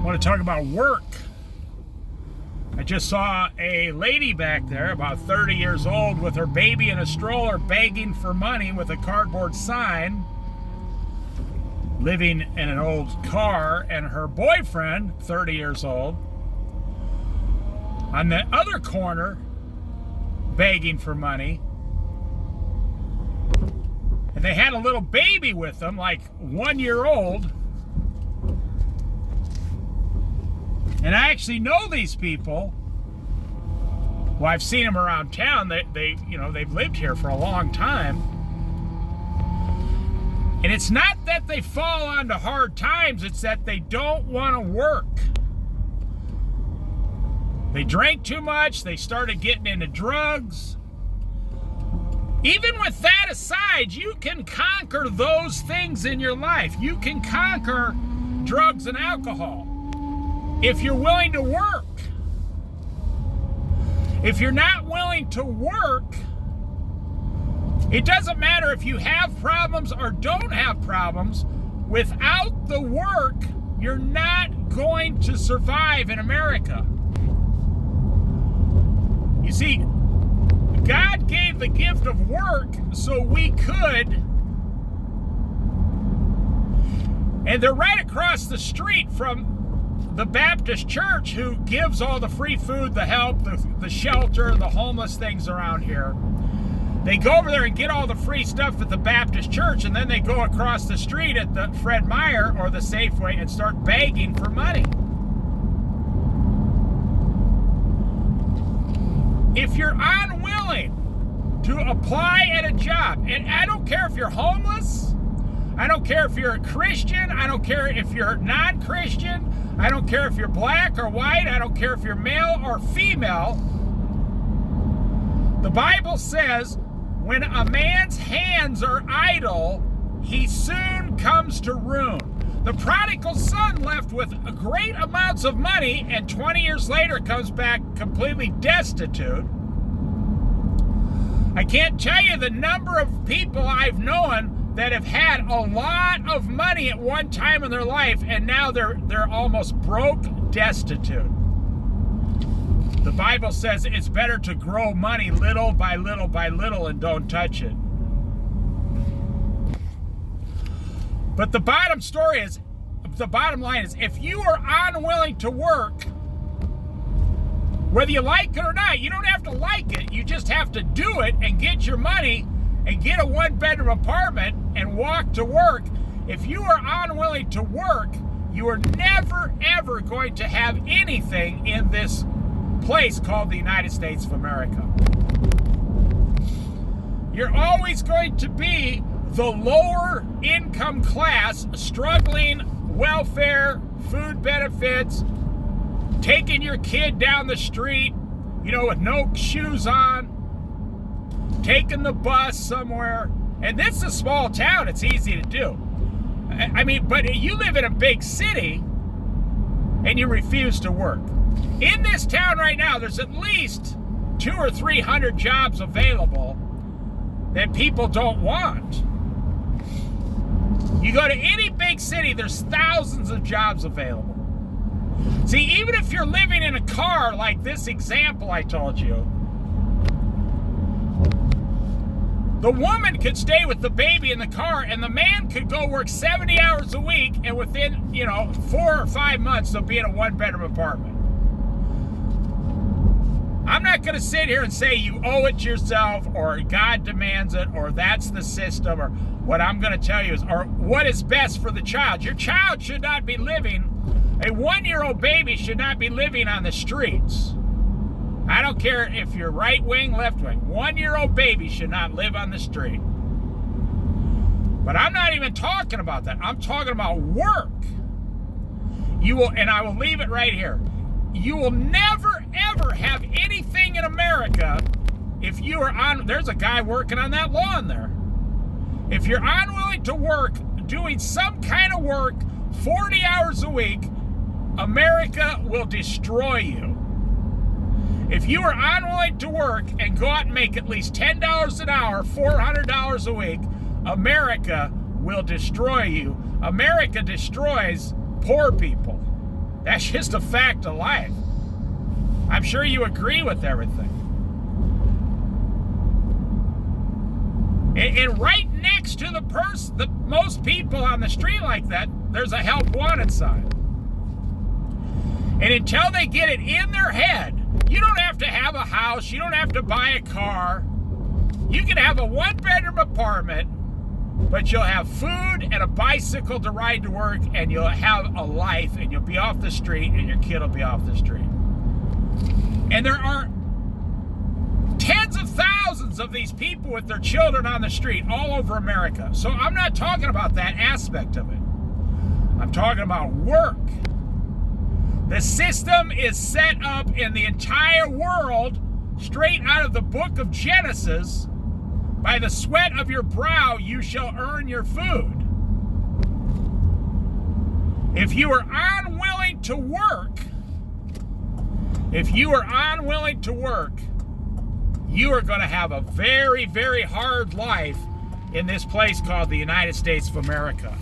I want to talk about work. I just saw a lady back there, about 30 years old, with her baby in a stroller begging for money with a cardboard sign, living in an old car, and her boyfriend, 30 years old, on the other corner, begging for money. And they had a little baby with them, like 1 year old. And I actually know these people. Well, I've seen them around town. They've lived here for a long time. And it's not that they fall onto hard times, it's that they don't want to work. They drank too much, they started getting into drugs. Even with that aside, you can conquer those things in your life. You can conquer drugs and alcohol if you're willing to work. If you're not willing to work, it doesn't matter if you have problems or don't have problems. Without the work, you're not going to survive in America. You see, God gave the gift of work so we could. And they're right across the street from the Baptist church, who gives all the free food, the help, the shelter, the homeless things around here. They go over there and get all the free stuff at the Baptist church, and then they go across the street at the Fred Meyer or the Safeway and start begging for money. If you're unwilling to apply at a job, and I don't care if you're homeless, I don't care if you're a Christian, I don't care if you're non-Christian, I don't care if you're black or white, I don't care if you're male or female. The Bible says, when a man's hands are idle, he soon comes to ruin. The prodigal son left with great amounts of money, and 20 years later comes back completely destitute. I can't tell you the number of people I've known that have had a lot of money at one time in their life, and now they're almost broke, destitute. The Bible says it's better to grow money little by little by little and don't touch it. But the bottom line is, if you are unwilling to work, whether you like it or not, you don't have to like it. You just have to do it and get your money and get a one-bedroom apartment and walk to work. If you are unwilling to work, you are never, ever going to have anything in this place called the United States of America. You're always going to be the lower income class, struggling, welfare, food benefits, taking your kid down the street, with no shoes on, taking the bus somewhere. And this is a small town, it's easy to do. But you live in a big city and you refuse to work. In this town right now, there's at least 200 or 300 jobs available that people don't want. You go to any big city, there's thousands of jobs available. See, even if you're living in a car like this example I told you, the woman could stay with the baby in the car, and the man could go work 70 hours a week, and within, 4 or 5 months, they'll be in a one-bedroom apartment. I'm not going to sit here and say you owe it to yourself, or God demands it, or that's the system, or what I'm going to tell you is, or what is best for the child. Your child should not be living, a 1-year-old baby should not be living on the streets. I don't care if you're right wing, left wing. 1-year-old baby should not live on the street. But I'm not even talking about that. I'm talking about work. And I will leave it right here. You will never, ever have anything in America if you are there's a guy working on that lawn there. If you're unwilling to work, doing some kind of work, 40 hours a week, America will destroy you. If you are unwilling to work and go out and make at least $10 an hour, $400 a week, America will destroy you. America destroys poor people. That's just a fact of life. I'm sure you agree with everything. And right next to the person, most people on the street like that, there's a help wanted sign. And until they get it in their head, you don't have to have a house, you don't have to buy a car. You can have a one-bedroom apartment, but you'll have food and a bicycle to ride to work, and you'll have a life, and you'll be off the street, and your kid will be off the street. And there are tens of thousands of these people with their children on the street all over America. So I'm not talking about that aspect of it. I'm talking about work. The system is set up in the entire world straight out of the book of Genesis. By the sweat of your brow you shall earn your food. If you are unwilling to work, you are going to have a very, very hard life in this place called the United States of America.